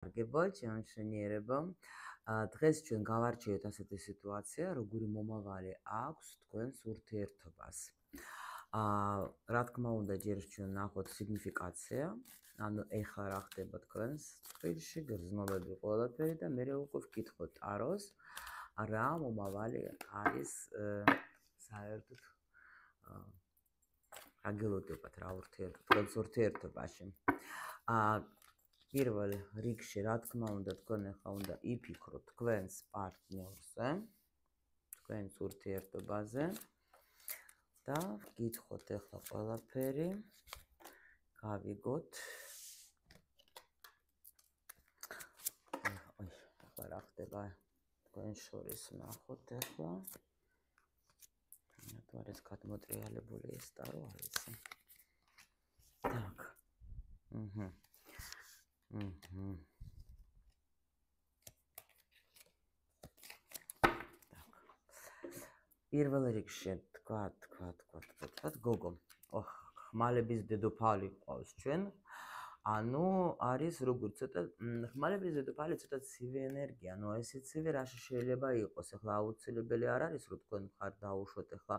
გება ჩემშენიერება. დღეს ჩვენ გავარჩიოთ ასეთი სიტუაცია, როგორი მომავალი აქვს თქვენს ურთიერთობას. რა თქმა უნდა, ჯერ ჩვენ ნახოთ სიგნიფიკაცია, ანუ ეხლა რა ხდება თქვენს წყვილში, გრძნობები ყველაფერი და მე უკვე ვკითხოთ ტაროს, რა მომავალი არის საერთოდ აგელოდებათ რა თქვენს ურთიერთობაში. პირველ რიგში, რა თქმა უნდა, თქვენ ახლა უნდა იფიქროთ თქვენს პარტნიორზე, თქვენს ურთიერთობაზე და ვკითხოთ ახლა ყველაფერი, გავიგოთ. ახლა რა ხდება თქვენ შორის ნახოთ ახლა. თუ არის გადმოტრიალებული ეს ტარო არის. Так. პირველ რიგში თქვათ გოგო. ხმალების დედოფალი ყავს ჩვენ. ანუ არის როგორც ცოტა ხმალების დედოფალი ცოტა ცივი ენერგია, ანუ ესე ცივი რაში შეიძლება იყოს. ახლა აუცილებელი არ არის რომ თქვენ ხარ დაუშვოთ ახლა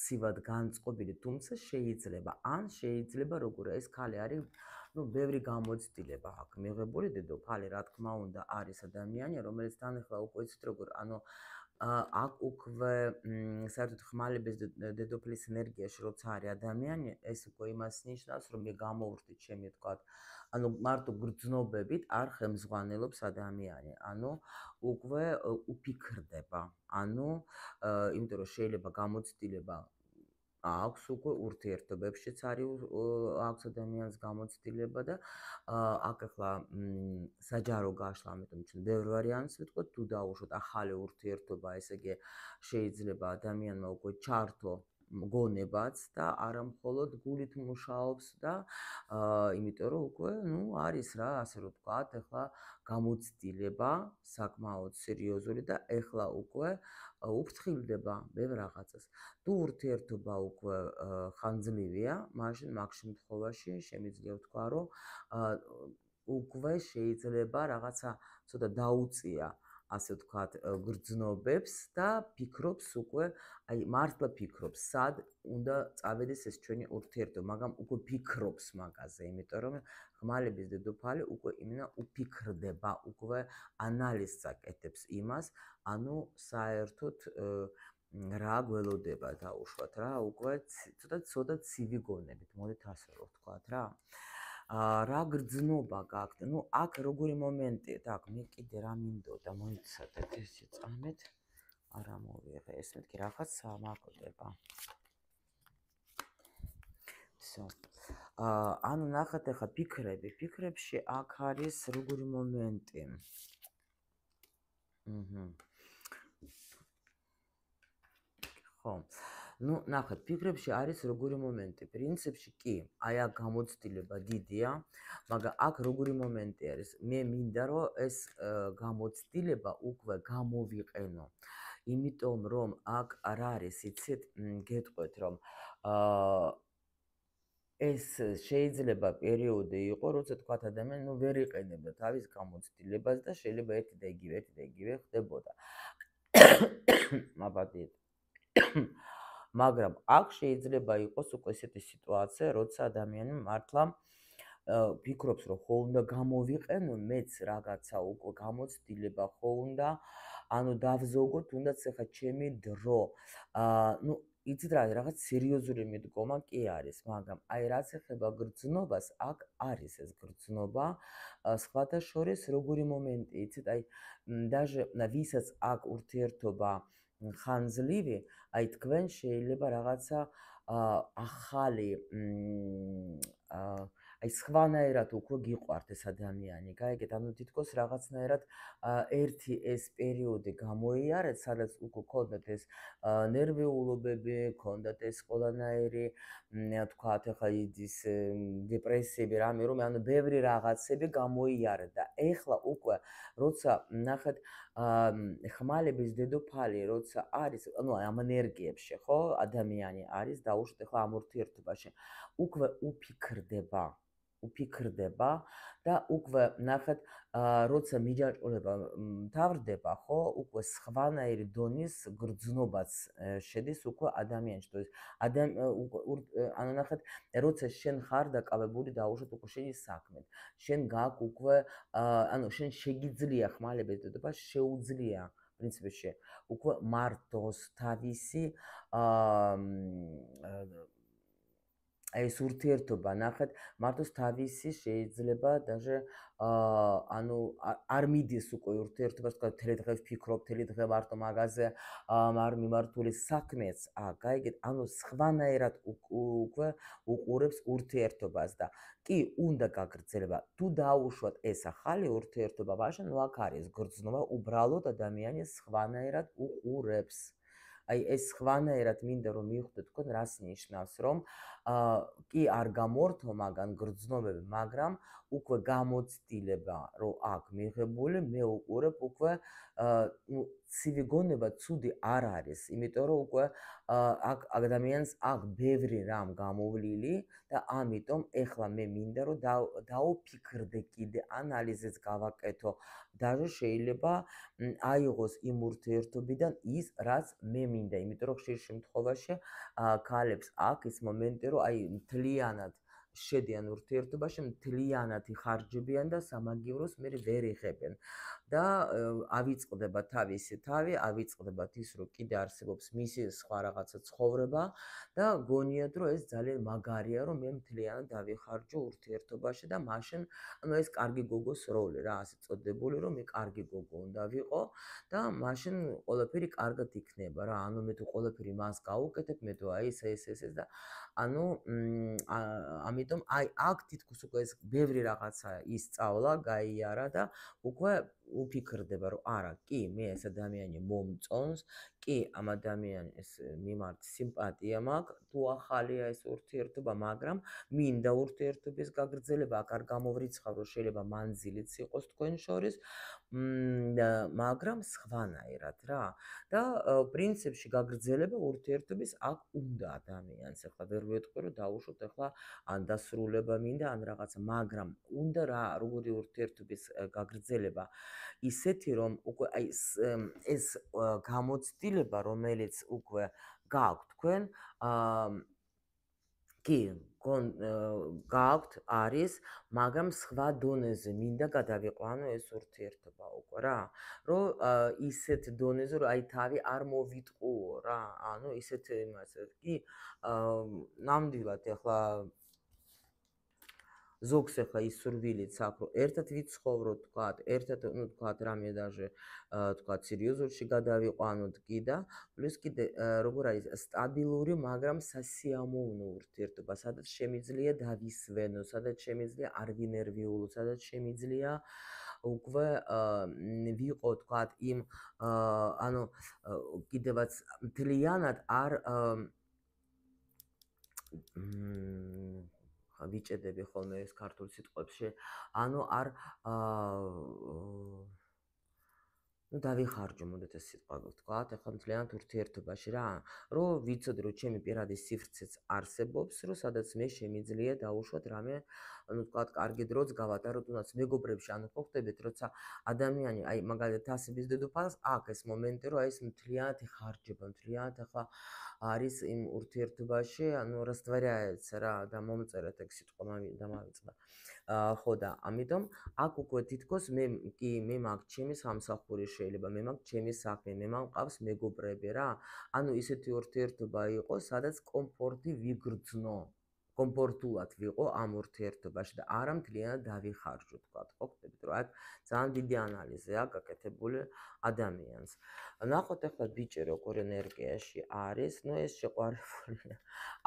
ცივად განწყობილი, თუმცა შეიძლება როგორ ეს ქალი არის ბევრი გამოცდილება აქვს მიღებული. დედოფალი რა თქმა უნდა არის ადამიანი, რომელიც თან ახლა უკვე იცით როგორ, ანუ აქ უკვე საერთოდ ხმალების დედოფლის ენერგიაში როცა არის ადამიანი, ეს უკვე იმას ნიშნავს, რომ მე გამოვხდი ჩემი თქვათ, ანუ მარტო გრძნობებით არ ხელმძღვანელობს ადამიანი, ანუ უკვე უფიქრდება, ანუ იმიტომ რომ შეიძლება გამოცდილება აქვს უკვე ურთიერთობებშიც აქვს ადამიანს გამოცდილება და აქ ახლა საჯარო გაშლა, ამიტომ ჩვენ ბევრ ვარიანტს ვიტყვით, თუ დაუშვოთ ახალი ურთიერთობა, ესე იგი შეიძლება ადამიანმა უკვე ჩართო გონებაც და არა მხოლოდ გულით მუშაობს და იმიტომ რომ უკვე არის რა, ასე რომ ვთქვათ, ახლა გამოცდილება საკმაოდ სერიოზული და ახლა უკვე უფრთხილდება ბევრ რაღაცას. თუ ურთიერთობა უკვე ხანძლივია, მაშინ მაგ შემთხვევაში შემიძლია ვთქვა, რომ უკვე შეიძლება რაღაცა ცოტა დაუწია, ასე ვთქვათ, გრძნობებს და ფიქრობს უკვე, მართლა ფიქრობს, სად უნდა წავედეს ეს ჩვენი ურთიერთობა, მაგრამ უკვე ფიქრობს მაგაზე, იმიტომ რომ ხმალების დედოფალი უკვე უფიქრდება, უკვე ანალიზს აკეთებს იმას, ანუ საერთოდ რა გველოდება დაუშვათ რა, უკვე ცოტა ცივი გონებით, მოდით ასე რომ ვთქვათ რა. რა გრძნობა გაქვთ? აქ როგორი მომენტია? так, მე კიდე რა მინდოდა, მოიცადეთ ესე წამეთ. არა მოვიღე, ეს მეთქი რაღაცა მაკვდება. всё. ანუ ნახეთ ახლა ფიქრებში აქ არის როგორი მომენტი. ხო. ნახეთ, ფიქრებში არის როგორი მომენტი. პრინციპში კი, აი აქ გამოცდილება დიდია, მაგრამ აქ როგორი მომენტი არის? მე მინდა რომ ეს გამოცდილება უკვე გამოვიყენო. იმიტომ რომ აქ არ არის, იცით, გეტყვით რომ ეს შეიძლება პერიოდი იყო, როცა თქვათ ადამიანი ვერ იყენებდა თავის გამოცდილებას და შეიძლება ერთი და იგივე ხდებოდა. მაბადეთ. მაგრამ აქ შეიძლება იყოს უკვე ესეთი სიტუაცია, როცა ადამიანი მართლა ფიქრობს, რომ ხო უნდა გამოვიყენო მეც რაღაცა უკვე გამოცდილება ხო უნდა, ანუ დავზოგო თუნდაც ახლა ჩემი დრო. იცით რა, რაღაც სერიოზული მიდგომა კი არის, მაგრამ აი რაც ეხება გრძნობას, აქ არის ეს გრძნობა. სხვათა შორის როგორი მომენტი, იცით, აი даже ვისაც აქ ურთიერთობა ხანძლივი, აი თქვენ შეიძლება რაღაცა ახალი აი სხვანაირად უკვე გიყვართ ეს ადამიანი, გაიგეთ, ანუ თითქოს რაღაცნაირად ერთი ეს პერიოდი გამოიარეთ, სადაც უკვე გქონდათ ეს ნერვიულობები, გქონდათ ეს ყველანაირი, თქვათ, ახლა ის დეპრესიები, რამე რომ, ანუ ბევრი რაღაცები გამოიარეთ და ეხლა უკვე როცა ნახეთ ხმალების დედოფალი როცა არის, ანუ ამ ენერგიებში, ხო, ადამიანი არის დაუშვათ ახლა ამ ურთიერთობაში, უკვე უფიქრდება. უფიქრდება და უკვე ნახეთ როცა მიჯაჭვულება მთავრდება, ხო, უკვე სხვანაირი დონის გრძნობაც შედის უკვე ადამიანში. ანუ ნახეთ, როცა შენ ხარ დაკავებული დაუშვათ უკვე შენი საქმით. შენ გაქვს უკვე ანუ შენ შეგიძლია ხმალების დედობა შეუძლია პრინციპში უკვე მარტოს თავისი აი ეს ურთიერთობა ნახეთ მარტოს თავისი შეიძლება даже ანუ არ მიდის უკვე ურთიერთობას თქვა თელი დღე ვფიქრობ თელი დღე მარტო მაგაზე არ მიმართული საქმეც გაიგეთ ანუ სხვანაირად უკვე უყურებს ურთიერთობას და კი უნდა გაგრძელება თუ დაუშვათ ეს ახალი ურთიერთობა მაშინ აქ არის გრძნობა უბრალოდ ადამიანი სხვანაირად უყურებს აი ეს სხვანაირად მინდა რომ მივხვდეთ თქვენ რას ნიშნავს რომ კი არ გამორთო მაგან გრძნობები მაგრამ უკვე გამოცდილება რომ აქ მიღებული მე უყურებ უკვე ცივი გონება ცუდი არ არის იმიტომ რომ უკვე აქ ადამიანს აქ ბევრი რამ გამოვლილი და ამიტომ ეხლა მე მინდა რომ დაუფიქრდე კიდე ანალიზიც გავაკეთო даже შეიძლება აიღოს იმ ურთიერთობიდან ის რაც მე მინდა იმიტომ რომ ხშირ შემთხვევაში ქალებს აქ ის მომენტი რომ აი მთლიანად შედიან ურთიერთობაში მთლიანად იხარჯებიან და სამაგიეროს მე ვერ იღებენ და ავიწყდება თავისი თავი ავიწყდებათ ის რომ კიდე არსებობს მისი სხვა რაღაცა ცხოვრება და გონიათ რომ ეს ძალიან მაგარია რომ მე მთლიანად დავიხარჯო ურთიერთობაში და მაშინ ანუ ეს კარგი გოგოს როლი რა ასე წოდებული რომ მე კარგი გოგო უნდა ვიყო და მაშინ ყველაფერი კარგად იქნება რა ანუ მე თუ ყველაფერი მას გავუკეთებ მე თუ აი ეს და ანუ ამიტომ აი აქ თითქოს უკვე ეს ბევრი რაღაცა ისწავლა, გაიარა და უკვე უფიქრდება რომ არა, კი, მე ეს ადამიანი მომწონს, კი, ამ ადამიანის მიმართ სიმპათია მაქვს, თუ ახალია ეს ურთიერთობა, მაგრამ მინდა ურთიერთობის გაგრძელება, აქ არ გამოვრიცხავ რომ შეიძლება მანძილიც იყოს თქვენ შორის, მაგრამ სხვანაირად რა. და პრინციპში გაგრძელება ურთიერთობის აქ უნდა ადამიანს, ახლა ვერ ვეტყვი რომ დაუშვოთ ახლა ან დასრულება მინდა ან რაღაცა, მაგრამ უნდა რა, როგორი ურთიერთობის გაგრძელება ისეთი რომ უკვე აი ეს გამოცდილება რომელიც უკვე გააქვთ თქვენ კი გააქვთ არის მაგრამ სხვა დონეზე მინდა გადავიყვანო ეს ურთიერთობა უკვე რა რომ ისეთ დონეზე რომ აი თავი არ მოვიტყუო რა ანუ ისეთ იმაზე კი ნამდვილად ახლა ზოგს ახლა ის სურვილიც აქვს რომ ერთად ვიცხოვროთ თქვათ ერთად ну თქვათ რამე даже თქვათ სერიოზულში გადავიყვანოთ კი და პლუს კიდე როგორ არის სტაბილური მაგრამ სასიამოვნო ურთიერთობა სადაც შემიძლია დავისვენო სადაც შემიძლია არ ვინერვიულო სადაც შემიძლია უკვე ვიყო თქვათ იმ ანუ კიდევაც მთლიანად არ ვიჭედები ხოლმე ეს ქართულ სიტყვებში, ანუ არ ну დავიხარჯო მოდეთ ეს სიტყვა ვთქვათ, ახლა მთლიანად ურთიერთობაში რა, რომ ვიცოდი რომ ჩემი პირადი სივრცეც არსებობს, რომ სადაც მე შემიძლია დაუშვათ რამე, ну ვთქვათ, კარგი დროც გავატარო, თუნდაც მეგობრებში ანუ ხო ხდებით, როცა ადამიანი აი მაგალითად ასების დედოფალს აქ ეს მომენტი, რომ აი ეს მთლიანად იხარჯება, მთლიანად ახლა არის იმ ურთიერთობაში, ანუ რастворяется რა და მომწერეთ ეგ სიტყვა დამავიწყდა. ხო და ამიტომ აქ უკვე თითქოს მე მაქვს ჩემი სამსახური შეიძლება მე მაქვს ჩემი საქმე მე მყავს მეგობრები რა ანუ ისეთი ურთიერთობა იყო სადაც კომფორტი ვიგრძნო კომფორტულად ვიყო ამ ურთიერთობაში და არა მთლიანად დავიხარჯო თქვა ხო ხდებით რომ აქ ძალიან დიდი ანალიზი აქვს გაკეთებული ადამიანს ნახოთ ახლა ბიჭი როგორ ენერგიაში არის ну ეს შეყვარებული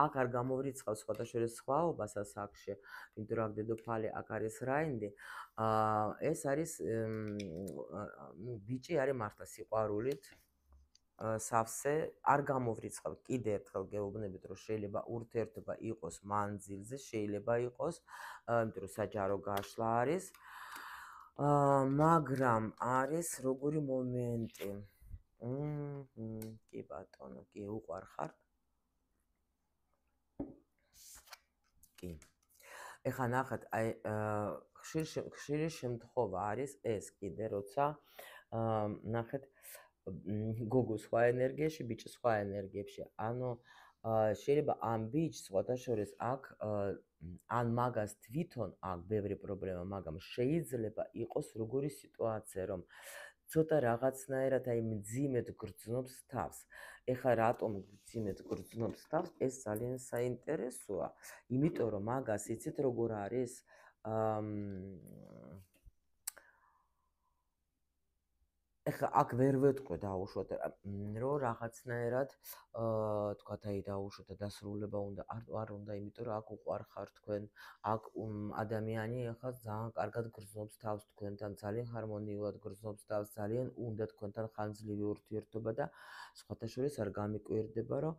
აქ არ გამოვრიცხავს სხვადასხვა სხვაობას ასაკში იმიტომ რომ დედოფალი აქ არის რაინდი ეს არის ну ბიჭი არის მართლა სიყვარულით სავსე არ გამოვრიცხავ კიდე ერთხელ გეუბნებით რომ შეიძლება ურთიერთობა იყოს მანძილზე შეიძლება იყოს იმიტომ რომ საჯარო გაშლა არის მაგრამ არის როგორი მომენტი კი ბატონო კი უყვარხართ კი ეხლა ნახეთ, აი ხშირი შემთხვევა არის ეს კიდე, როცა ნახეთ გოგო სხვა ენერგიაში, ბიჭი სხვა ენერგიებში. ანუ შეიძლება ამ ბიჭს სხვათა შორის აქ ან მაგას თვითონ აქ ბევრი პრობლემა, მაგრამ შეიძლება იყოს როგორი სიტუაცია, რომ ცოტა რაღაცნაირად აი მძიმედ გრძნობს თავს. ეხლა რატომ მძიმედ გრძნობს თავს? ეს ძალიან საინტერესოა, იმიტომ რომ მაგას იცით როგორ არის? ეხლა აქ ვერ ვეთქვე დაუშვათ, რომ რაღაცნაირად თქვათ აი დაუშვათ და დასრულება უნდა არ უნდა, იმიტომ რომ აქ უყვარხარ თქვენ, აქ ადამიანი ეხლა ძალიან კარგად გრძნობს თავს თქვენთან, ძალიან ჰარმონიულად გრძნობს თავს, ძალიან უნდა თქვენთან ხანძლივი ურთიერთობა და სხვათა შორის არ გამიკვირდება, რომ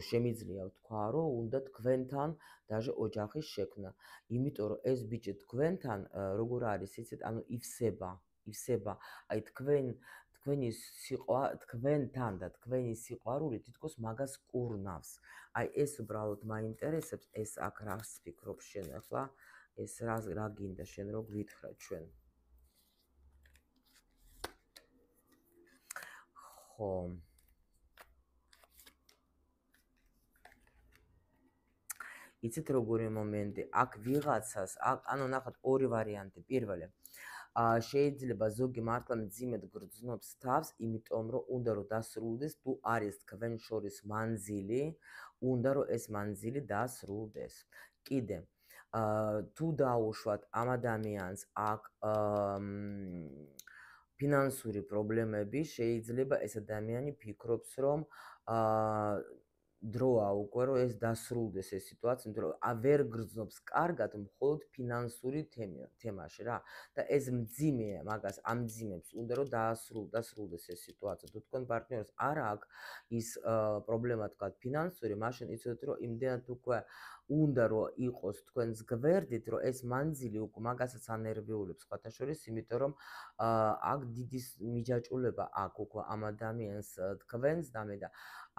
შემიძლია ვთქვა, რომ უნდა თქვენთან даже ოჯახის შექმნა, იმიტომ რომ ეს ბიჭი თქვენთან როგორ არის, იცით, ანუ ივსება, აი თქვენი თქვენთან და თქვენი სიყვარული თითქოს მაგას კურნავს. აი ეს უბრალოდ მაინტერესებს, ეს აქ რას ფიქრობ შენ ახლა, ეს რა გინდა შენ რო გვითხრა ჩვენ. ხო. იცით როგორი მომენტი, აქ ვიღაცას, ანუ ნახოთ ორი ვარიანტი, პირველი შეიძლება ზოგი მართლა მძიმედ გრძნობს თავს, იმიტომ რომ უნდა რომ დასრულდეს, თუ არის თქვენ შორის მანძილი, უნდა რომ ეს მანძილი დასრულდეს. კიდე თუ დაუშვათ ამ ადამიანს აქ ფინანსური პრობლემები, შეიძლება ეს ადამიანი ფიქრობს, რომ დროა უკვე რომ ეს დასრულდეს ეს სიტუაცია, იმიტომ რომ ვერ გრძნობს კარგად მხოლოდ ფინანსური თემაში რა. და ეს მძიმეა, მაგას ამძიმებს, უნდა რომ დასრულდეს ეს სიტუაცია. თუ თქვენ პარტნიორს არ აქვს ის პრობლემა თქვა ფინანსური, მაშინ იცოდეთ რომ იმდენად უკვე უნდა რომ იყოს თქვენს გვერდით, რომ ეს მანძილი უკვე მაგასაც ანერვიულებს სხვათა შორის, იმიტომ რომ აქ დიდი მიჯაჭულება აქვს უკვე ამ ადამიანს თქვენს დამე და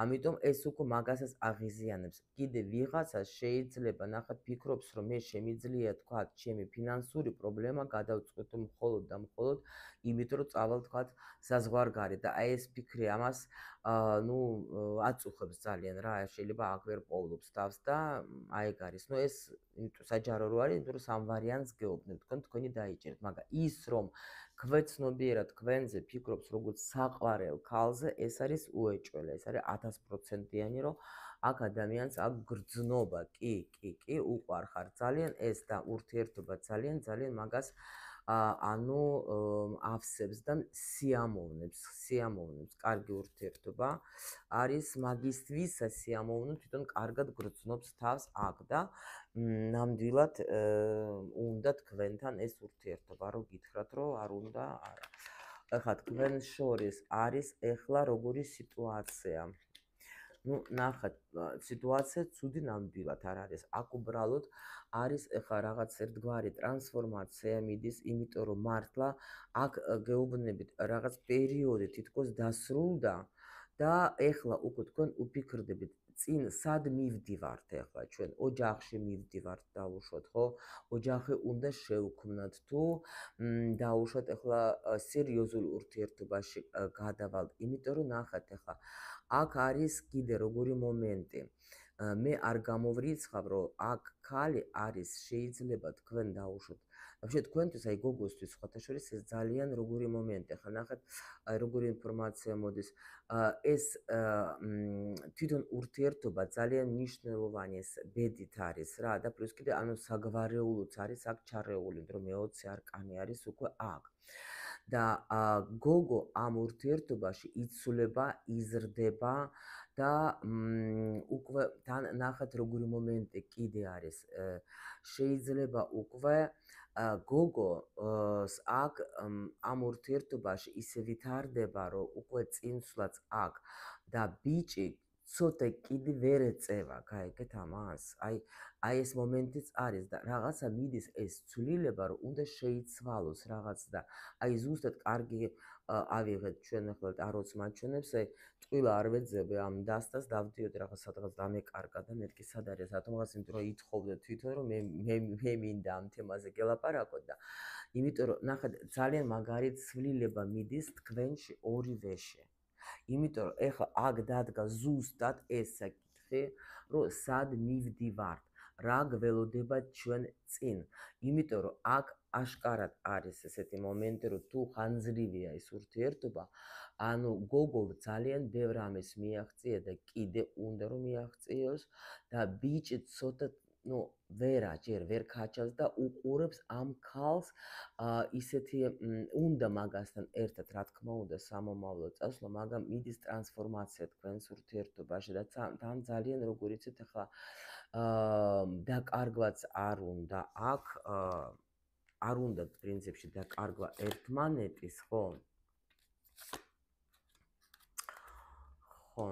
ამიტომ ეს უკვე მაგასაც აღიზიანებს. კიდე ვიღაცას შეიძლება ნახეთ ფიქრობს, რომ მე შემიძლია თქვა ჩემი ფინანსური პრობლემა გადავწყვეტო მხოლოდ და მხოლოდ იმიტომ რომ წავალ თქვა საზღვარგარეთ და აი ეს ფიქრი ამას აწუხებს ძალიან რა, შეიძლება აქ ვერ პოულობს თავს და აი ეგ არის. ეს საჯარო რო არის, იმიტომ რომ სამ ვარიანტს გეუბნებთ, თქვენი დაიჭერეთ, მაგრამ ის რომ ქვეცნობიერად თქვენზე ფიქრობს როგორც საყვარელ ქალზე, ეს არის უეჭველი, ეს არის 1000%-იანი, რომ აქ ადამიანს აქვს გრძნობა, კი, უყვარხარ ძალიან ეს და ურთიერთობა ძალიან მაგას ავსებს და სიამოვნებს, კარგი ურთიერთობა არის მაგისთვის სიამოვნო, თვითონ კარგად გრძნობს თავს აქ და ნამდვილად უნდა თქვენთან ეს ურთიერთობა, რომ გითხრათ, რომ არ უნდა, არა. ეხლა თქვენ შორის არის ეხლა როგორი სიტუაცია? ნახეთ, სიტუაცია ცუდი ნამდვილად არ არის. აქ უბრალოდ არის ეხლა რაღაც ერთგვარი ტრანსფორმაცია მიდის, იმიტომ რომ მართლა აქ გეუბნებით რაღაც პერიოდი თითქოს დასრულდა და ეხლა უკვე თქვენ უფიქრდებით წინ სად მივდივართ ეხლა ჩვენ ოჯახში მივდივართ დაუშვათ, ხო? ოჯახი უნდა შევქმნათ თუ დაუშვათ ეხლა სერიოზულ ურთიერთობაში გადავალთ, იმიტომ რომ ნახეთ ეხლა აქ არის კიდე როგორი მომენტი. მე არ გამოვრიცხავ, რომ აქ ქალი არის, შეიძლება თქვენ დაუშვათ. вообще თქვენთვის აი გოგოსთვის სხვათა შორის ეს ძალიან როგორი მომენტი. ახლა ნახეთ, აი როგორი ინფორმაცია მოდის. ეს თვითონ ურთიერთობა ძალიან მნიშვნელოვანი ეს ბედით არის რა და პლუს კიდე ანუ საგვარეულოც არის აქ ჩარეული, რომ მე-20 არკანი არის უკვე აქ. და გოგო ამ ურთიერთობაში იცვლება, იზრდება და უკვე თან ნახეთ როგორი მომენტი კიდე არის. შეიძლება უკვე გოგოს აქ ამ ურთიერთობაში ისე ვითარდება, რომ უკვე წინსვლაც აქ და ბიჭი ცოტა კიდე ვერ ეწევა, გაიგეთ ამას? აი ეს მომენტიც არის და რაღაცა მიდის ეს ცვლილება, რომ უნდა შეიცვალოს რაღაც და აი ზუსტად კარგი ავიღეთ ჩვენ ახლა ტაროც მაჩვენებს, აი ტყილა არ ვეძებე ამ დასტას დავდიოდი რაღაც სადღაც დამეკარგა და მეთქი სად არის რატომღაც იმიტომ რომ ითხოვდა თვითონ რომ მე მინდა ამ თემაზე გელაპარაკო და იმიტომ რომ ნახეთ ძალიან მაგარი ცვლილება მიდის თქვენში ორივეში. იმიტომ რომ ეხლა აქ დადგა ზუსტად ეს საკითხი, რომ სად მივდივართ, რა გველოდება ჩვენ წინ. იმიტომ რომ აქ აშკარად არის ესეთი მომენტი, რომ თუ ხანძლივია ეს ურთიერთობა, ანუ გოგო ძალიან ბევრ ამას მიაღწია და კიდე უნდა რომ მიაღწიოს და ბიჭი ცოტა ჯერ ვერ ქაჩავს და უყურებს ამ ქალს ისეთი უნდა მაგასთან ერთად რა თქმა უნდა სამომავლო წასვლა, მაგრამ მიდის ტრანსფორმაცია თქვენს ურთიერთობაში და თან ძალიან როგორ იცით ახლა დაკარგვაც არ უნდა აქ არ უნდა პრინციპში დაკარგვა ერთმანეთის, ხო? ხო.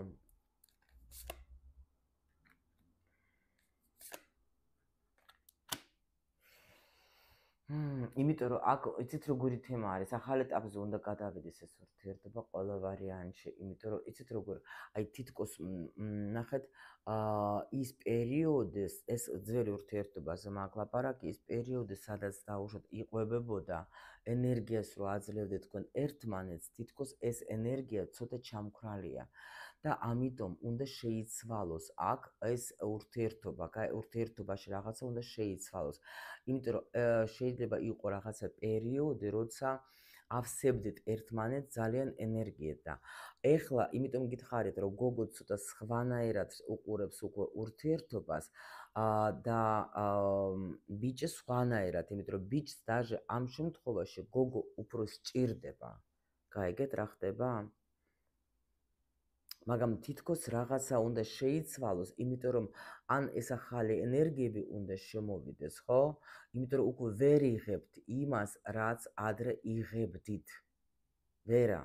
იმიტომ რომ აქ იცით როგორი თემა არის, ახალ ეტაპზე უნდა გადავიდეს ეს ურთიერთობა ყველა ვარიანტში, იმიტომ რომ იცით როგორ, აი თითქოს ნახეთ, ის პერიოდი, ეს ძველი ურთიერთობაზე მაგ ლაპარაკი, ის პერიოდი, სადაც დაუშვათ იყვებებოდა ენერგიას რო აძლევდეთ თქვენ ერთმანეთს, თითქოს ეს ენერგია ცოტა ჩამქრალია. და ამიტომ უნდა შეიცვალოს აქ ეს ურთიერთობა, ურთიერთობაში რაღაცა უნდა შეიცვალოს. იმიტომ რომ შეიძლება იყო რაღაცა პერიოდი, როცა ავსებდით ერთმანეთს ძალიან ენერგიით და ეხლა იმიტომ გითხარით, რომ გოგო ცოტა სხვანაირად უყურებს უკვე ურთიერთობას და ბიჭი სხვანაირად, იმიტომ რომ ბიჭს даже ამ შემთხვევაში გოგო უფრო სჭირდება. გაიგეთ რა ხდება? მაგრამ თითქოს რაღაცა უნდა შეიცვალოს, იმიტომ რომ ან ეს ახალი ენერგიები უნდა შემოვიდეს, ხო? იმიტომ რომ უკვე ვერ იღებთ იმას, რაც ადრე იღებდით. ვერა.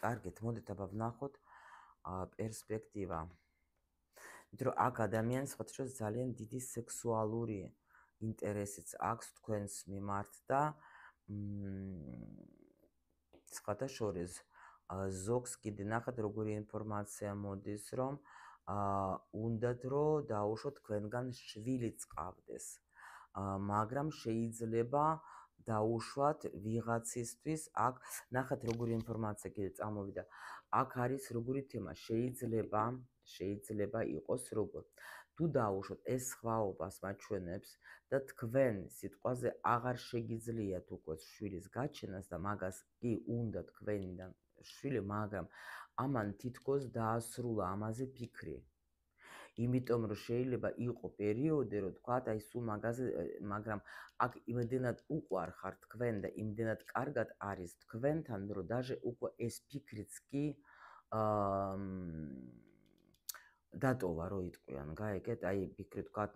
კარგით, მოდით აბა ვნახოთ პერსპექტივა. იმიტომ რომ აქ ადამიანს ხოთროს ძალიან დიდი სექსუალური ინტერესიც აქვს თქვენს მიმართ და სხვათა შორის ზოგს კიდე ნახეთ როგორი ინფორმაცია მოდის, რომ უნდათ რომ დაუშვოთ თქვენგან შვილიც ყავდეს. მაგრამ შეიძლება დაუშვათ ვიღაცისთვის აქ ნახეთ როგორი ინფორმაცია კიდე წამოვიდა. აქ არის როგორი თემა, შეიძლება იყოს როგორ. თუ დაუშვოთ ეს სხვაობას მაჩვენებს და თქვენ სიტყვაზე აღარ შეგიძლიათ უკვე შვილის გაჩენას და მაგას კი უნდა თქვენიდან შვილი, მაგრამ ამან თითქოს დაასრულა ამაზე ფიქრი. იმიტომ რომ შეიძლება იყო პერიოდი, რომ თქვათ აი სულ მაგაზე, მაგრამ აქ იმდენად უყვარხარ თქვენ და იმდენად კარგად არის თქვენთან, რომ даже უკვე ეს ფიქრიც კი დატოვა რო იტყვიან, გაიგეთ? აი ფიქრი თქვათ,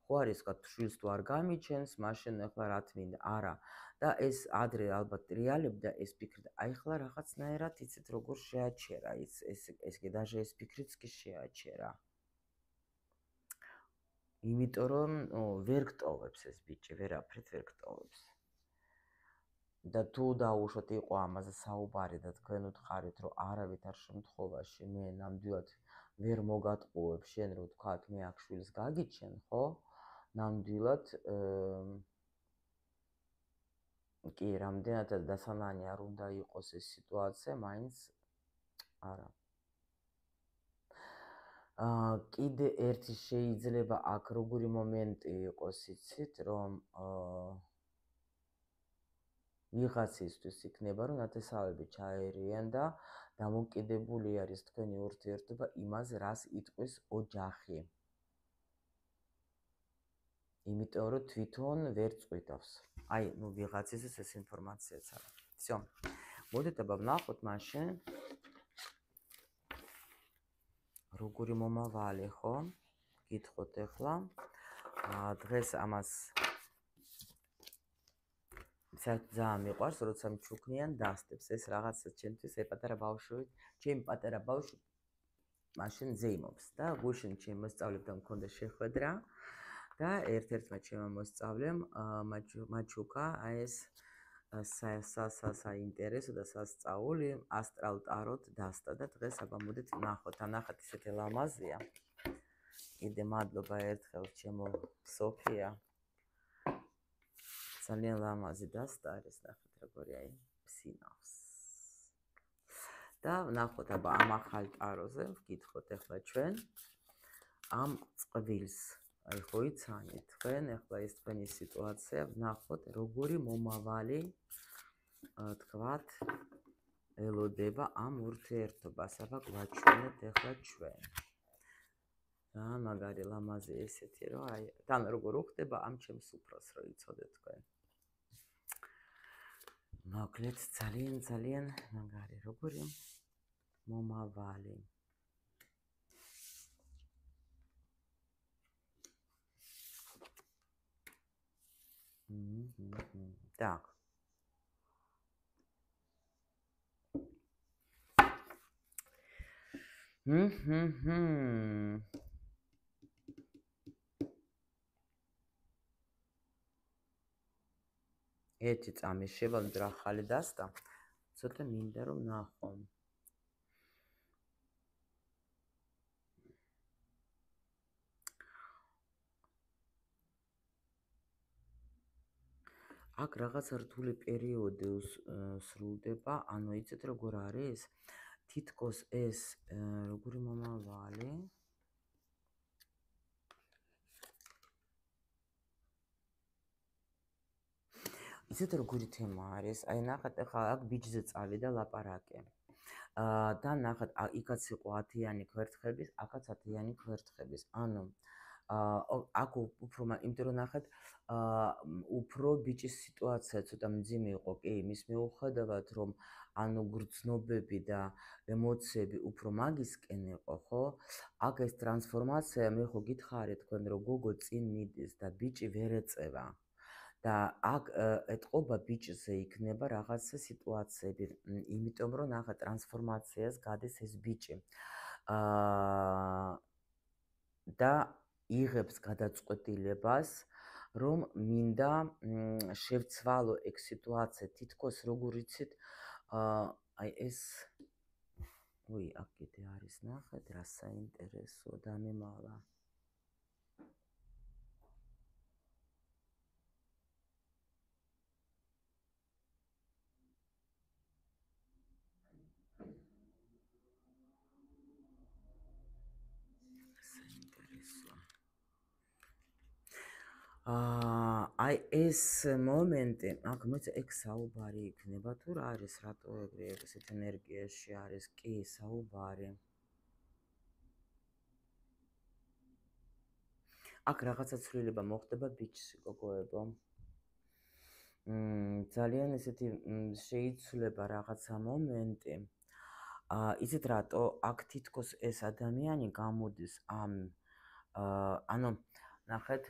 ხო არის თქვათ შვილს თუ არ გამიჩენს, მაშინ ახლა რა თმინდა? არა. და ეს ადრე ალბათ რეალებდა ეს ფიქრი და აი ახლა რაღაცნაირად იცით როგორ შეაჩერა ეს კი даже ეს ფიქრიც კი შეაჩერა. იმიტომ რომ ვერ გტოვებს ეს ბიჭი, ვერაფრით ვერ გტოვებს. და თუ დაუშვათ იყო ამაზე საუბარი და თქვენ უთხარით, რომ არავითარ შემთხვევაში მე ნამდვილად ვერ მოგატყუებ შენ, რომ თქვათ მე აქ შვილს გაგიჩენ, ხო? ნამდვილად კი, რამდენადაც დასანანი არ უნდა იყოს ეს სიტუაცია, მაინც არა. კიდე ერთი შეიძლება აქ როგორი მომენტი იყოს, იცით, რომ ვიღაცისთვის იქნება, რომ ნათესავები ჩაერიან და დამოკიდებული არის თქვენი ურთიერთობა იმაზე, რას იტყვის ოჯახი. იმიტომ რომ თვითონ ვერ წვითავს. აი, ვიღაცისთვის ეს ინფორმაციაც არის. всё. მოდით აბა ვნახოთ მაშინ როგორი მომავალი, ხო? გითხოთ ახლა. დღეს ამას საერთოდ ძალიან მიყვარს, როცა მჩუქნიან დასტებს. ეს რაღაცა ჩემთვის პატარა ბავშვით, ჩემი პატარა ბავშვი მაშინ ზეიმობს და გუშინ ჩემ მოსწავლებთან მქონდა შეხვედრა და ერთ-ერთმა ჩემმა მოსწავლემ მაჩუკა ეს საინტერესო და სასწაული ასტრალ ტაროთ დასტა და დღეს აბა მოდით ნახოთ, ანახეთ ისეთი ლამაზია. კიდე მადლობა ერთხელ ჩემო სოფია. ძალიან ლამაზი დასტა არის, ნახეთ როგორი აი ფსინავს. და ნახოთ აბა ამ ახალ ტაროზე ვკითხოთ ახლა ჩვენ ამ წყვილს. აი ხო იცანით თქვენ ახლა ეს თქვენი სიტუაცია, ვნახოთ როგორი მომავალი თქვათ ელოდება ამ ურთიერთობას. აბა გვაჩვენეთ ახლა ჩვენ. და მაგარი ლამაზი ესეთი რომ აი თან როგორ უხდება ამ ჩემს უფროს რო იცოდეთ თქვენ. მოკლედ ძალიან მაგარი როგორი მომავალი. Так. ერთი წამის შევალდ რა ხალი დასტა. ცოტა მინდა რომ ნახო. აქ რაღაც რთული პერიოდი სრულდება, ანუ იცით როგორ არის? თითქოს ეს როგორი მომავალი? იცით როგორი თემა არის? აი ნახეთ ახლა აქ ბიჭზე წავიდა ლაპარაკი. და ნახეთ იქაც იყო 10-იანი ქვერთხების, აქაც 10-იანი ქვერთხების. ანუ აქ უფრო იმიტომ რომ ნახეთ უფრო ბიჭის სიტუაცია ცოტა მძიმე იყო კი იმის მიუხედავად რომ ანუ გრძნობები და ემოციები უფრო მაგისკენ იყო ხო აქ ეს ტრანსფორმაცია მე ხო გითხარით თქვენ რომ გოგო წინ მიდის და ბიჭი ვერ ეწევა და აქ ეტყობა ბიჭზე იქნება რაღაცა სიტუაციები იმიტომ რომ ნახეთ ტრანსფორმაციას გადის ეს ბიჭი და იღებს გადაწყვეტილებას რომ მინდა შევცვალო ეგ სიტუაცია თითქოს როგორ იცით აი ეს უი აქ კიდე არის ნახეთ რა საინტერესო დამემალა აი ეს მომენტი, აქ მოიცა ეგ საუბარი იქნება თუ რა არის, რატო ეგრე ესეთ ენერგიაში არის, კი საუბარი. აქ რაღაცა ცვლილება მოხდება ბიჭში, გოგოებო. ძალიან ესეთი შეიცვლება რაღაცა მომენტი. იცით რატო, აქ თითქოს ეს ადამიანი გამოდის ამ ანუ ნახეთ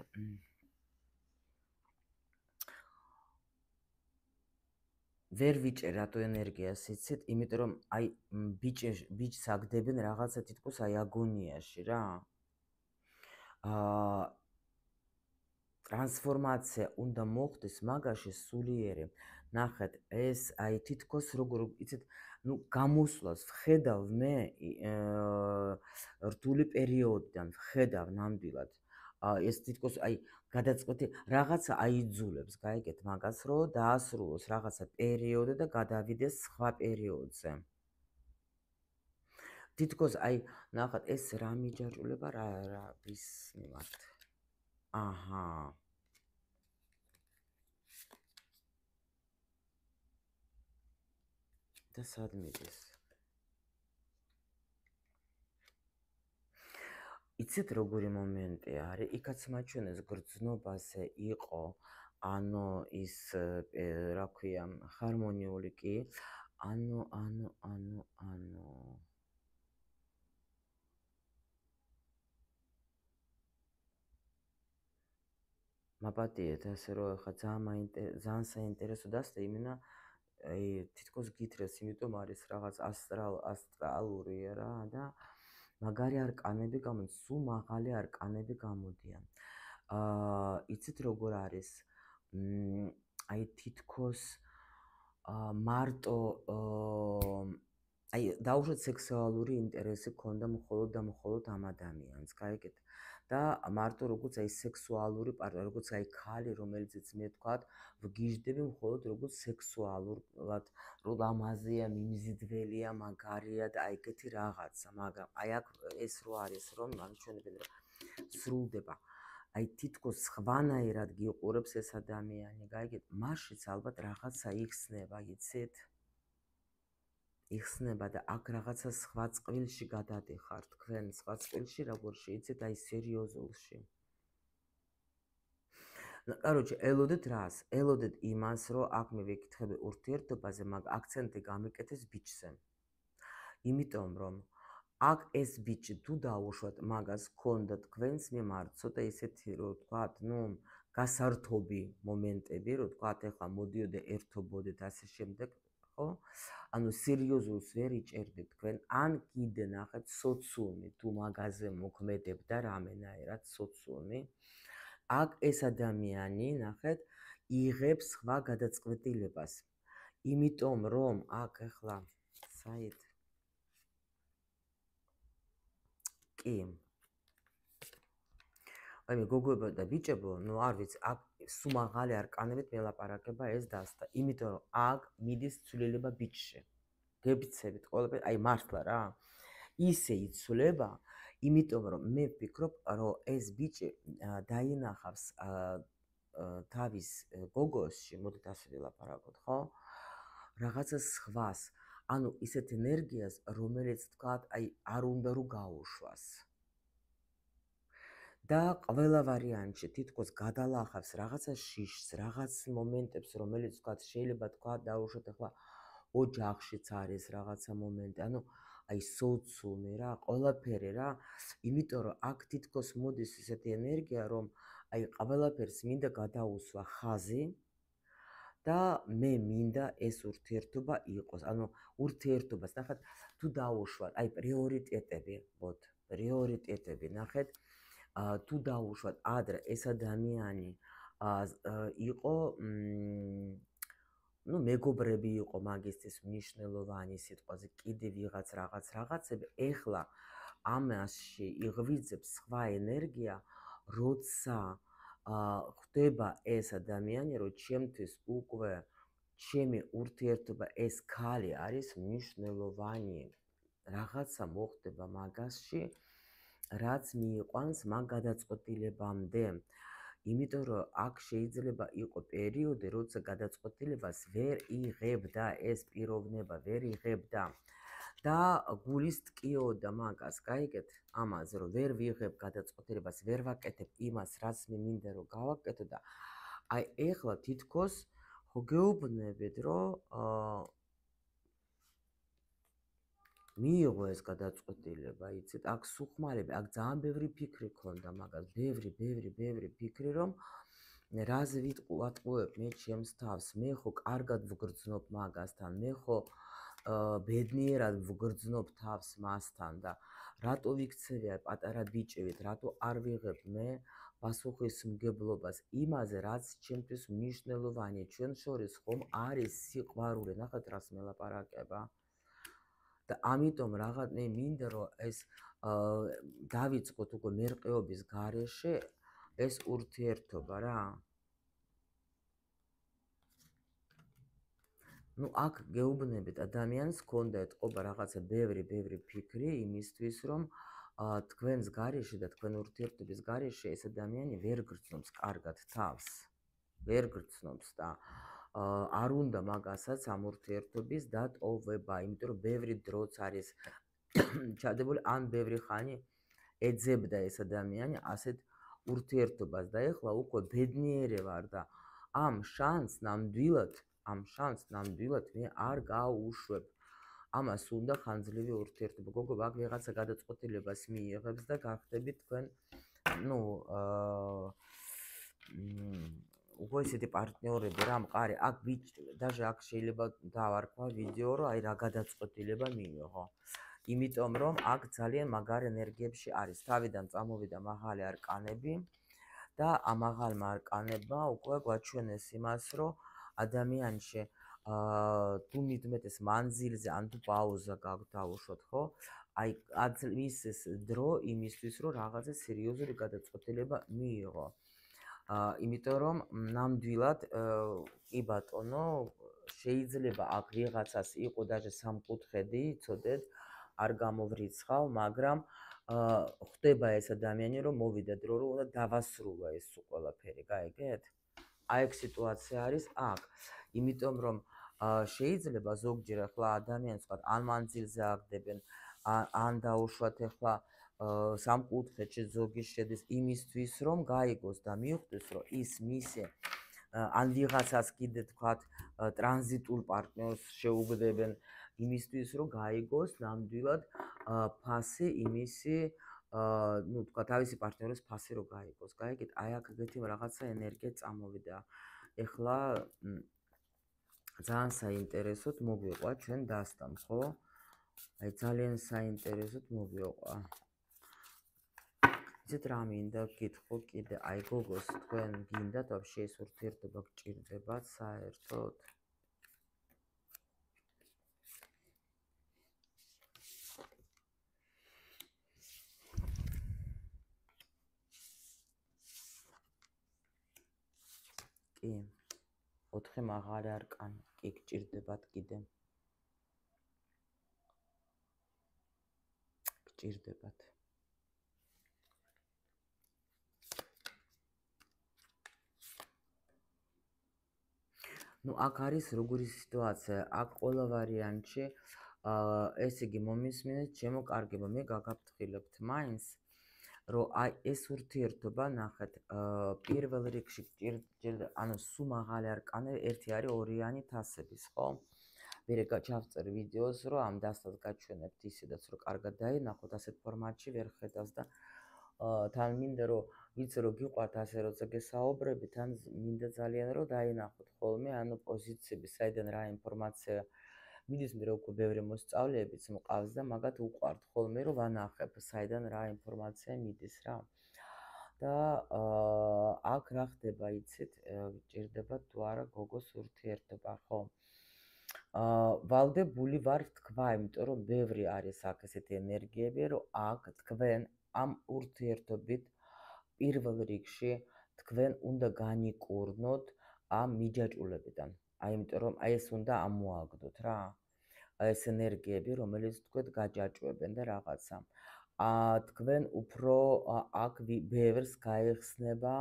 ვერ ვიჭერ რატო ენერგიას იცით, იმიტომ რომ აი ბიჭს აგდებენ რაღაცა თითქოს აი აგონიაში რა. ტრანსფორმაცია უნდა მოხდეს მაგაში სულიერი. ნახეთ, ეს აი თითქოს როგორ იცით, ნუ გამოსვლას ვხედავ მე რთული პერიოდიდან, ვხედავ ნამდვილად. ეს თითქოს აი გადაწყვეტი რაღაცა აიძულებს, გაიგეთ მაგას, რომ დაასრულოს რაღაცა პერიოდი და გადავიდეს სხვა პერიოდზე. თითქოს აი ნახეთ, ეს რა მიჯაჭულება რა ვის მიმართ. აჰა. და სად მიდის? იცით როგორი მომენტი არის? იქაც მაჩვენეს გრძნობაზე იყო ანუ ის რა ქვია ჰარმონიული კი ანუ მაპატიეთ ასე რომ ხა ძალიან საინტერესო დასწრე იმენა აი თითქოს გითხრეს, იმიტომ არის რაღაც ასტრალური რა და მაგარი არკანები გამოდის, სულ მაღალი არკანები გამოდიან. იცით როგორ არის? აი თითქოს მარტო აი დაუშვათ სექსუალური ინტერესი ქონდა მხოლოდ და მხოლოდ ამ ადამიანს, გაიგეთ? და მარტო როგორც აი სექსუალური პარტნიორი, როგორც აი ქალი, რომელიცაც მე ვთქვათ, ვგიჟდები მხოლოდ როგორც სექსუალურად, რომ ლამაზია, მიმზიდველია, მაგარია და აი ეგეთი რაღაცა, მაგრამ აი აქ ეს რო არის, რომ ამჩვენებენ რომ სრულდება. აი თითქოს სხვანაირად გიყურებს ეს ადამიანი, გაიგეთ? მაშიც ალბათ რაღაცა იხსნება, იცით? იხსნება და აქ რაღაცა სხვა წყვილში გადადიხარ თქვენ, სხვა წყვილში როგორში, იცით, აი სერიოზულში. Короче, ელოდეთ რას? ელოდეთ იმას, რომ აქ მე ვეკითხები ურთიერთობაზე, მაგ აქცენტი გამიკეთეს ბიჭზე. იმიტომ რომ აქ ეს ბიჭი თუ დაუშვათ მაგას ქონდა თქვენს მიმართ ცოტა ისეთი რომ ვთქვათ, გასართობი მომენტები, რომ ვთქვათ, ეხლა მოდიოდე ერთობოდეთ ასე შემდეგ, ხო? ანუ სერიოზულს ვერ იჭერდით თქვენ, ან კიდე ნახეთ სოციუმი თუ მაგაზე მოქმედებ და რამენაირად სოციუმი. აქ ეს ადამიანი, ნახეთ, იღებს სხვა გადაწყვეტილებას. იმიტომ რომ აქ ეხლა საით კი. აი მე გოგოებო და ბიჭებო, არ ვიცი, აქ სულ მაღალი არკანებით მელაპარაკება ეს დასტა. იმიტომ რომ აქ მიდის ცვლილება ბიჭში. გებიცებით ყველაფერი, აი მართლა რა. ისე იცვლება, იმიტომ რომ მე ვფიქრობ, რომ ეს ბიჭი დაინახავს თავის გოგოსში, მოდით ასე ვილაპარაკოთ, ხო? რაღაცა სხვას. ანუ ისეთ ენერგიას, რომელიც თქვათ, აი არ უნდა რომ გაუშვას. და ყველა ვარიანტში თითქოს გადალახავს რაღაცა შიშს, რაღაც მომენტებს, რომელიც თქვათ, შეიძლება თქვათ, დაუშვათ ახლა ოჯახშიც არის რაღაცა მომენტი, ანუ აი სოციუმი რა, ყველაფერი რა, იმიტომ რომ აქ თითქოს მოდის ისეთი ენერგია, რომ აი ყველაფერს მინდა გადაუსვა ხაზი და მე მინდა ეს ურთიერთობა იყოს. ანუ ურთიერთობას ნახეთ, თუ დაუშვათ, აი პრიორიტეტები, პრიორიტეტები, ნახეთ, თუ დაუშვათ ადრე ეს ადამიანი იყო მეგობრები იყო მაგისტრის მნიშვნელოვანი სიტყვაზე, კიდე ვიღაც რაღაცები, ეხლა ამაში იღვიძებს სხვა ენერგია, როცა ხდება ეს ადამიანი, რომ ჩემთვის უკვე ჩემი ურთიერთობა ეს ქალი არის მნიშვნელოვანი. რაღაცა მოხდება მაგასში, რაც მიიყვანს მაგ გადაწყვეტილებამდე. იმიტომ რომ აქ შეიძლება იყო პერიოდი, როცა გადაწყვეტილებას ვერ იღებდა ეს პიროვნება, ვერ იღებდა და გულის ტკიოდა მაგას, გაიგეთ? ამაზე რომ ვერ ვიღებ გადაწყვეტილებას, ვერ ვაკეთებ იმას, რაც მე მინდა რომ გავაკეთო და აი ეხლა თითქოს ხო გეუბნებით, რომ მიიღო ეს გადაწყვეტილება, იცით, აქ სუხმალები, აქ ძალიან ბევრი ფიქრი ქონდა მაგას, ბევრი ფიქრი, რომ რაზე ვატყუებ მე ჩემს თავს, მე ხო კარგად ვგრძნობ მაგასთან, მე ხო ბედნიერად ვგრძნობ თავს მასთან და რატო ვიქცევი პატარა ბიჭებით, რატო არ ვიღებ მე პასუხისმგებლობას იმაზე, რაც ჩემთვის მნიშვნელოვანია, ჩვენ შორის ხომ არის სიყვარული, ნახეთ რას მელაპარაკება. და ამიტომ რაღაც მე მინდა რომ ეს დავიწყოთ უკვე მერყეობის გარეშე ეს ურთიერთობა რა. აქ გეუბნებით ადამიანს ქონდა ეთყობა რაღაცა ბევრი ფიქრი იმისთვის რომ თქვენს გარეშე და თქვენ ურთიერთობის გარეშე ეს ადამიანი ვერ გრძნობს კარგად თავს. ვერ გრძნობს და არ უნდა მაგასაც ამ ურთიერთობის დატოვება, იმიტომ რომ ბევრი დროც არის ჩადებული, ან ბევრი ხანი ეძებდა ეს ადამიანი ასეთ ურთიერთობას და ეხლა უკვე ბედნიერი ვარ და ამ შანსს ნამდვილად მე არ გაუშვებ. ამას უნდა ხანძლივი ურთიერთობა. გოგო, აქ ვიღაცა გადაწყვეტილებას მიიღებს და გახდებით თქვენ, უკვე ესეთი პარტნიორები რა მყარი, აქ даже აქ შეიძლება დავარქვა ვიდეო, რომ აი რა გადაწყვეტილება მიიღო. იმიტომ რომ აქ ძალიან მაგარ ენერგიებში არის. თავიდან წამოვიდა მაღალი არკანები და ამ მაღალმა არკანებმა უკვე გვაჩვენეს იმას, რომ ადამიანში თუ მიდმეტეს მანძილზე ან თუ პაუზა გაქვთ დაუშვოთ, ხო? აი ის დრო იმისთვის, რომ რაღაცა სერიოზული გადაწყვეტილება მიიღო. იმიტომ რომ ნამდვილად კი ბატონო, შეიძლება აქ ვიღაცას იყო даже სამკუთხედი, იცოდეთ, არ გამოვრიცხავ, მაგრამ ხდება ეს ადამიანი, რომ მოვიდა დრო, რომ უნდა დავასრულო ეს ყველაფერი, გაიგეთ? აი ეგ სიტუაცია არის აქ. იმიტომ რომ შეიძლება ზოგჯერ ახლა ადამიანს ვთქვათ, ან მანძილზე აგდებენ, ან დაუშვათ ახლა სამკუთხედში ზოგი შედის იმისთვის, რომ გაიგოს და მიხვდეს, რომ ის მისი ან ვიღაცას კიდე თქვათ ტრანზიტულ პარტნიორს შეუგდებენ იმისთვის, რომ გაიგოს ნამდვილად ფასი იმისი ну, თქვა თავისი პარტნიორის ფასი რო გაიგოს. გაიგეთ, აი აქ ეგეთი რაღაცა ენერგია წამოვიდა. ეხლა ძალიან საინტერესოდ მოგვიყვა ჩვენ დასტამ, ხო? აი ძალიან საინტერესოდ მოგვიყვა. იცით რა მინდა გითხო კიდე, აი გოგოს თქვენ გინდათ ვაფშე ეს ურთიერთობა გჭირდებათ საერთოდ? კი. 4 მაღალი არკანი კი გჭირდებათ კიდე. გჭირდებათ. ну აქ არის როგორი სიტუაცია, აქ ყველა ვარიანტში ესე იგი მომისმინეთ ჩემო კარგებო, მე გაგაფრთხილებთ მაინც, რომ აი ეს ურთიერთობა ნახეთ, პირველ რიგში ანუ სულ მაღალი არკანი ერთი არის ორიანი თასების, ხო? მერე ჩავწერ ვიდეოს, რომ ამ დასტას გაჩვენებთ ისედაც, რომ კარგად დაინახოთ, ასეთ ფორმატში ვერ ხედავს და თან მინდა რომ ვიცი რომ გიყვართ ასე როცა გესაუბრები, თან მინდა ძალიან რომ დაინახოთ ხოლმე, ანუ პოზიციები, საიდან რა ინფორმაცია მიდის, მე უკვე ბევრი მოსწავლეებიც მყავს და მაგათ უყვართ ხოლმე რომ ვანახებ, საიდან რა ინფორმაცია მიდის რა. და აქ რა ხდება, იცით, გჭირდება თუ არა გოგოს ურთიერთობა, ხო? ვალდებული ვარ თქვა, იმიტომ რომ ბევრი არის აქ ესეთი ენერგიები, რომ აქ თქვენ ამ ურთიერთობით პირველ რიგში თქვენ უნდა განიკურნოთ ამ მიჯაჭულებიდან. აი, იმიტომ რომ აი ეს უნდა ამოაგდოთ რა. ეს ენერგიები, რომელიც თქვენ გაჯაჭვებენ და რაღაცა. თქვენ უფრო აქ ბევრს გაიხსნება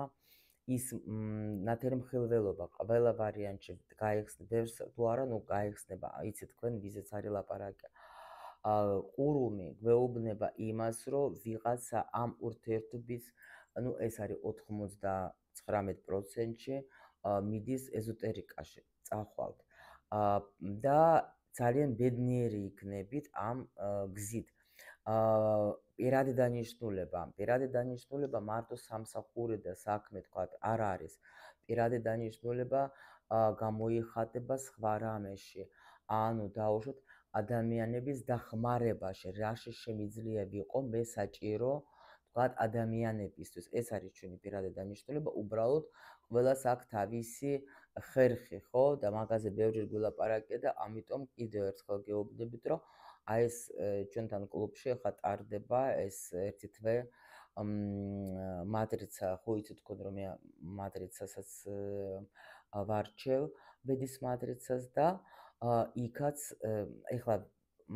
ის ნათელი მხილველობა, ყველა ვარიანტში გაიხსნება, ბევრს თუ არა, ну გაიხსნება, იცით თქვენ ვიზეც არის ლაპარაკი. ყურუმი გვეუბნება იმას, რომ ვიღაცა ამ ურთიერთობის, ну ეს არის 99%-ში მიდის ეზოტერიკაში, წახვალთ. და ძალიან ბედნიერი იქნებით ამ გზით. პირადი დანიშნულება მარტო სამსახური და საქმე თქვათ არ არის. პირადი დანიშნულება გამოიხატება სხვა რამეში. ანუ დაუშვოთ ადამიანების დახმარებაში, რაში შემიძლია ვიყო მე საჭირო, თქვათ ადამიანებისთვის. ეს არის ჩვენი პირადი დანიშნულება, უბრალოდ ყველას აქვს თავისი ხერხი, ხო? და მაგაზე ბევრი გვილაპარაკია და ამიტომ კიდევ ერთხელ გეუბნებით, რომ აი ეს ჩვენთან კლუბში ახლა ტარდება ეს ერთი თვე მატრიცა, ხო იცით თქვენ რომ მე მატრიცასაც ვარჩევ, ვედის მატრიცას და იქაც ახლა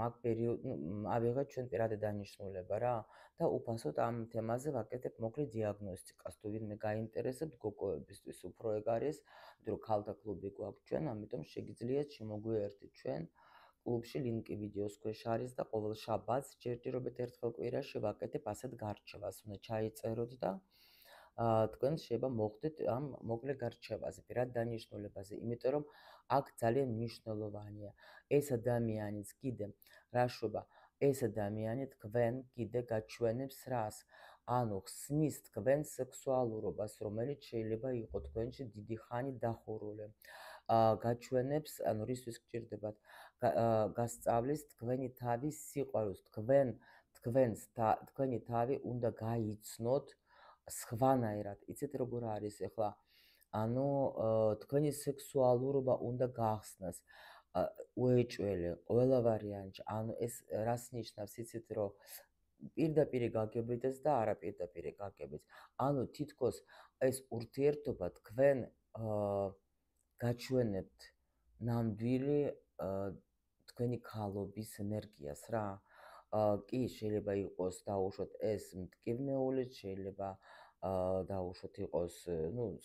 მაგ პერიოდში ავიღეთ ჩვენ პირადი დანიშნულება რა და უფასოდ ამ თემაზე ვაკეთებ მოკლე დიაგნოსტიკას, თუ ვინმე გაინტერესებთ გოგოებისთვის უფრო ეგ არის, რომ ქალთა კლუბი გვაქვს ჩვენ, ამიტომ შეგიძლიათ შემოგვიერთდეთ ჩვენ კლუბში, ლინკი ვიდეოს ქვეშ არის და ყოველ შაბათს ჯერჯერობით ერთხელ კვირაში ვაკეთებ ასეთ გარჩევას, უნდა ჩაიწეროთ და თქვენ შეიძლება მოხდეთ ამ მოკლე გარჩევაზე, პირად დანიშნულებაზე, იმიტომ რომ აქ ძალიან მნიშვნელოვანია. ეს ადამიანიც კიდე რა შვება, ეს ადამიანი თქვენ კიდე გაჩვენებს რას? ანუ ხსნის თქვენ სექსუალურობას, რომელიც შეიძლება იყოს თქვენში დიდი ხანი დახურული. გაჩვენებს, ანუ რისთვის გჭირდებათ, გასწავლის თქვენი თავის სიყვარულს, თქვენი თავი უნდა გაიცნოთ სხვანაირად. იცით როგორ არის ახლა? ანუ თქვენი სექსუალურობა უნდა გახსნას. უეჭველი, ყველა ვარიანტში. ანუ ეს რას ნიშნავს, იცით, რომ პირდაპირ გაგებიდეს და არა პირდაპირ გაგებიდეს. ანუ თითქოს ეს ურთიერთობა თქვენ გაჩვენებთ ნამდვილი თქვენი ქალობის ენერგიას რა. კი, შეიძლება იყოს დაუშვოთ ეს მტკივნეული, შეიძლება დაუშვოთ იყოს,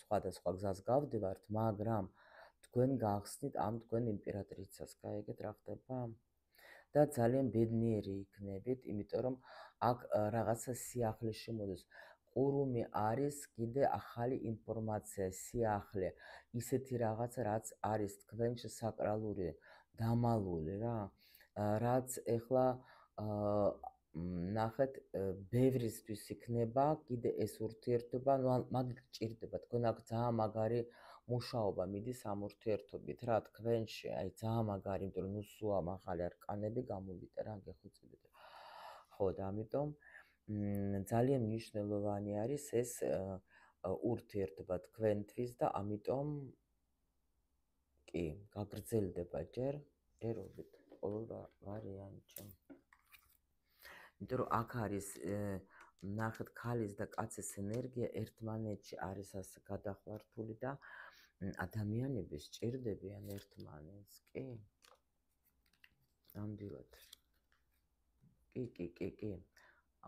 სხვადასხვა გზას გავდივართ, მაგრამ თქვენ გახსნით ამ თქვენ იმპერატრიცას, გაიგეთ რა ხდება? და ძალიან ბედნიერი იქნებით, იმიტომ რომ აქ რაღაცა სიახლე შემოდის. ყურუმი არის კიდე ახალი ინფორმაცია, სიახლე, ისეთი რაღაცა, რაც არის თქვენში საკრალური დამალული რა, რაც ეხლა ნახეთ, ბევრისთვის იქნება კიდე ეს ურთიერთობა, მაგით გჭირდება, თქვენ აქ ძალიან მაგარი მუშაობა მიდის ამ ურთიერთობით რა, თქვენში, აი ძალიან მაგარი, იმიტომ რომ სულ ახალი არკანები გამოვიდა რა, გეხუცებით. ხო, და ამიტომ ძალიან მნიშვნელოვანი არის ეს ურთიერთობა თქვენთვის და ამიტომ კი, გაგრძელდება ჯერობით ყოველ ვარიანტში. იმიტომ რომ აქ არის ნახეთ, ქალის და კაცის ენერგია ერთმანეთში არის ასე გადახვართული და ადამიანები სჭირდებიან ერთმანეთს, კი? ნამდვილად. კი.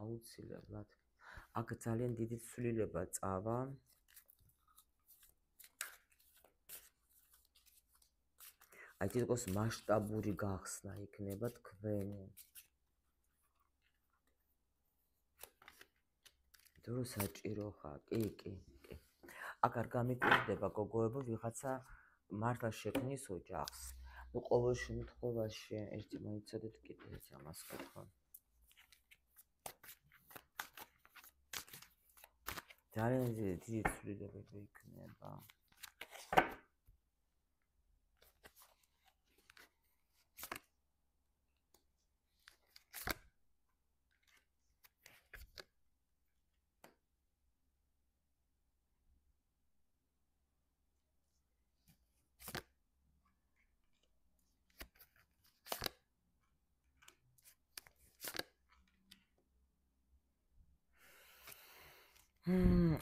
აუცილებლად. აქ ძალიან დიდი ცვლილება წავა. აი თითქოს მასშტაბური გახსნა იქნება თქვენი. იმიტომ რომ საჭირო ხარ, კი. აქ არ გამიკვირდება გოგოებო ვიღაცა მართლა შექმნის ოჯახს. ყოველ შემთხვევაში ერთი მოიცადეთ კიდე ეს ამას გქონდა. ძალიან დიდი ცვლილებები იქნება.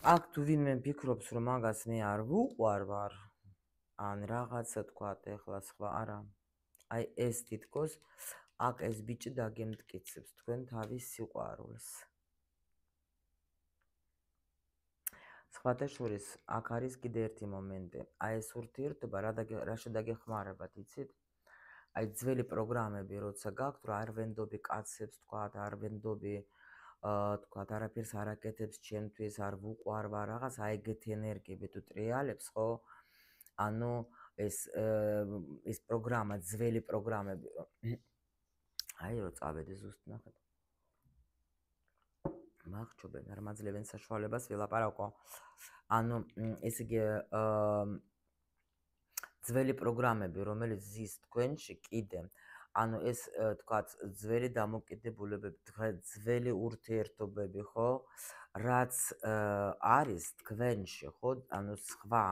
აქ თუ ვინმე ფიქრობს, რომ მაგას მე არ ვუყვარ ვარ, ან რაღაცა თქვათ, ეხლა სხვა არა. აი ეს თითქოს აქ ეს ბიჭი დაგემტკიცებს თქვენ თავის სიყვარულს. სხვათა შორის, აქ არის კიდე ერთი მომენტი. აი ეს ურთიერთობა რა შედაგეხმარებათ, იცით? აი ძველი პროგრამები როცა გაქვთ, რომ არ ვენდობი კაცებს, თქვათ, არ ვენდობი თქვათ, არაფერს არ აკეთებს ჩემთვის, არ ვუყვარ ვარ, რაღაც აი ეგეთი ენერგიები თუ ტრიალებს, ხო? ანუ ეს პროგრამა, ძველი პროგრამები. აი რო წავედი ზუსტ ნახეთ. მაგჩობენ, არ მაძლევენ საშუალებას ვილაპარაკო. ანუ ესე იგი ძველი პროგრამები, რომელიც ზის თქვენში კიდე, ანუ ეს თქვათ ძველი დამოკიდებულებები, ძველი ურთიერთობები, ხო? რაც არის თქვენში, ხო? ანუ სხვა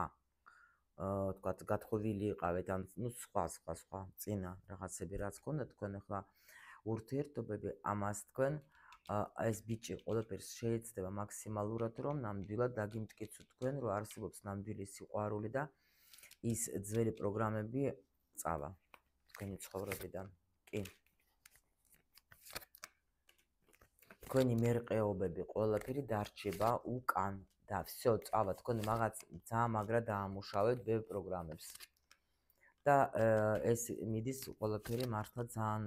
თქვათ გათხოვილი იყავით, ან სხვა წინა რაღაცები რაც გქონდა თქვენ ახლა ურთიერთობები, ამას თქვენ ეს ბიჭი ყველაფერს შეეცდება მაქსიმალურად, რომ ნამდვილად დაგიმტკიცოთ თქვენ, რომ არსებობს ნამდვილი სიყვარული და ის ძველი პროგრამები წავა თქვენი ცხოვრებიდან. კი. თქვენი მერყეობები ყველაფერი დარჩება უკან და всё წავა თქვენ მაგაც ძალიან მაგრა დაამუშავეთ ბევრ პროგრამებს. და ეს მიდის ყველაფერი მართლა ძალიან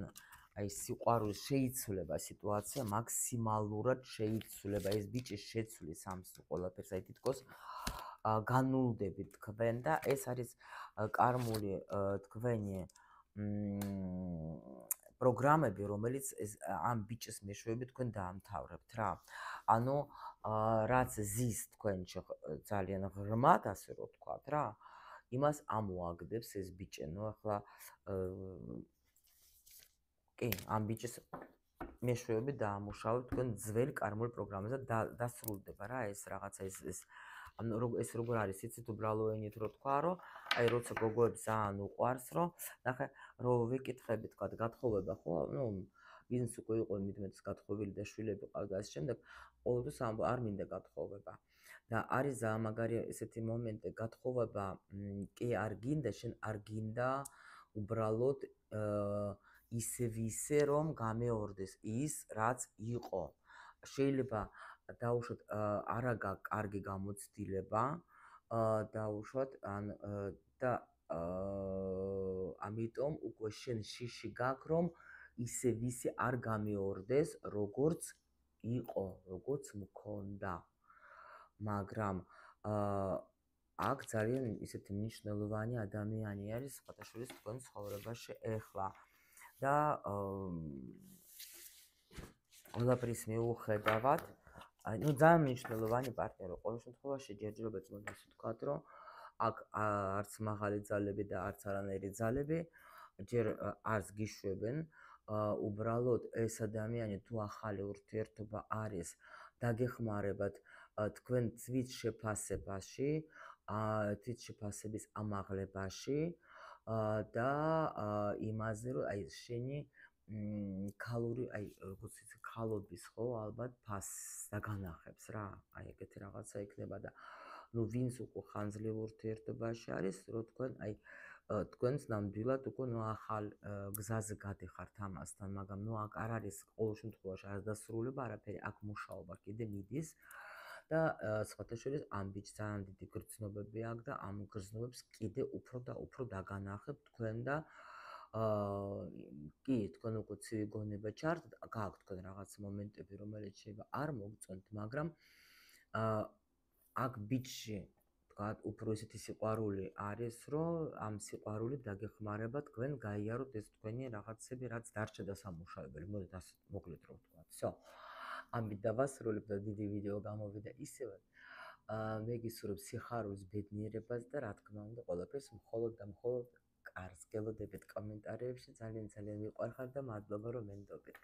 აი სიყვარულს შეიცვლება სიტუაცია, მაქსიმალურად შეიცვლება ეს ბიჭი შეცვლის ამ ყველაფერს, აი თითქოს განულდებით თქვენ და ეს არის კარმული თქვენი პროგრამები, რომელიც ამ ბიჭის მეშვეობით თქვენ დაამთავრებთ რა. ანუ რაც ზის თქვენში ძალიან ღრმად, ასე რომ ვთქვათ რა, იმას ამოაგდებს ეს ბიჭი. ნუ ახლა კი, ამ ბიჭის მეშვეობით დაამუშავებთ თქვენ ძველი კარმული პროგრამაზე და დასრულდება რა ეს რაღაცა ეს ეს როგორ არის, იცით უბრალო ენით რო თქვა, რომ აი როცა გოგოებს ძალიან უყვარს, რომ ნახე, რო ვიკითხები თქვა გათხოვება, ხო? ნუ ვინც უკვე იყო მიდმეტს გათხოვილი და შვილები ყავდა ამ შემდეგ, ყოველთვის არ მინდა გათხოვება. და არის ძალიან მაგარი ესეთი მომენტი, გათხოვება კი არ გინდა, შენ არ გინდა უბრალოდ ისე რომ გამეორდეს ის, რაც იყო. შეიძლება დაუშვათ არა კარგი გამოცდილება, დაუშვათ და ამიტომ უკვე შენ შიში გაქვს, რომ ისე არ გამეორდეს, როგორც იყო, როგორც მქონდა. მაგრამ აქ ძალიან ისეთი მნიშვნელოვანი ადამიანი არის სხვათაშორის თქვენ ცხოვრებაში ეხლა. და ყველაფრის მიუხედავად, ნუ ძალიან მნიშვნელოვანი პარტნიორი. ყოველ შემთხვევაში ჯერჯერობით მოდი ისე ვთქვათ, რომ აქ არც მაღალი ძალები და არც არანაირი ძალები ჯერ არც გიშვებენ. უბრალოდ ეს ადამიანი თუ ახალი ურთიერთობა არის, დაგეხმარებათ თქვენ თვით შეფასებაში, თვით შეფასების ამაღლებაში და იმაზე, რომ აი შენი ქალური, აი როგორც იცი, ქალობის ხო, ალბათ ფასს დაგანახებს რა. აი ეგეთი რაღაცა იქნება და ნუ ვინც უკვე ხანძლივ ურთიერთობაში არის, რომ თქვენ აი თქვენს ნამდვილად უკვე ნუ ახალ გზაზე გადიხართ ამასთან, მაგრამ ნუ აქ არ არის ყოველ შემთხვევაში არ დასრულება, არაფერი, აქ მუშაობა კიდე მიდის. და სხვათა შორის ამ ბიჭს ძალიან დიდი გრძნობები აქვს და ამ გრძნობებს კიდე უფრო და უფრო დაგანახებთ თქვენ და კი, თქვენ უკვე ცივი გონება ჩართთ, გააქვთ თქვენ რაღაც მომენტები, რომელიც შეიძლება არ მოგწონთ, მაგრამ აქ ბიჭში თქვათ, უფრო ისეთი სიყვარული არის, რომ ამ სიყვარულით დაგეხმარებათ თქვენ გაიაროთ ეს თქვენი რაღაცები, რაც დარჩა დასამუშავებელი. მოდით ასე მოკლედ რომ ვთქვათ. всё. ამით დავასრულებ და დიდი ვიდეო გამოვიდა ისევე. მე გისურვებ სიხარულის, ბედნიერებას და რა თქმა უნდა, ყველაფერს მხოლოდ და მხოლოდ კარგს. გელოდებით კომენტარებში, ძალიან მიყვარხარ და მადლობა რომ მენდობით.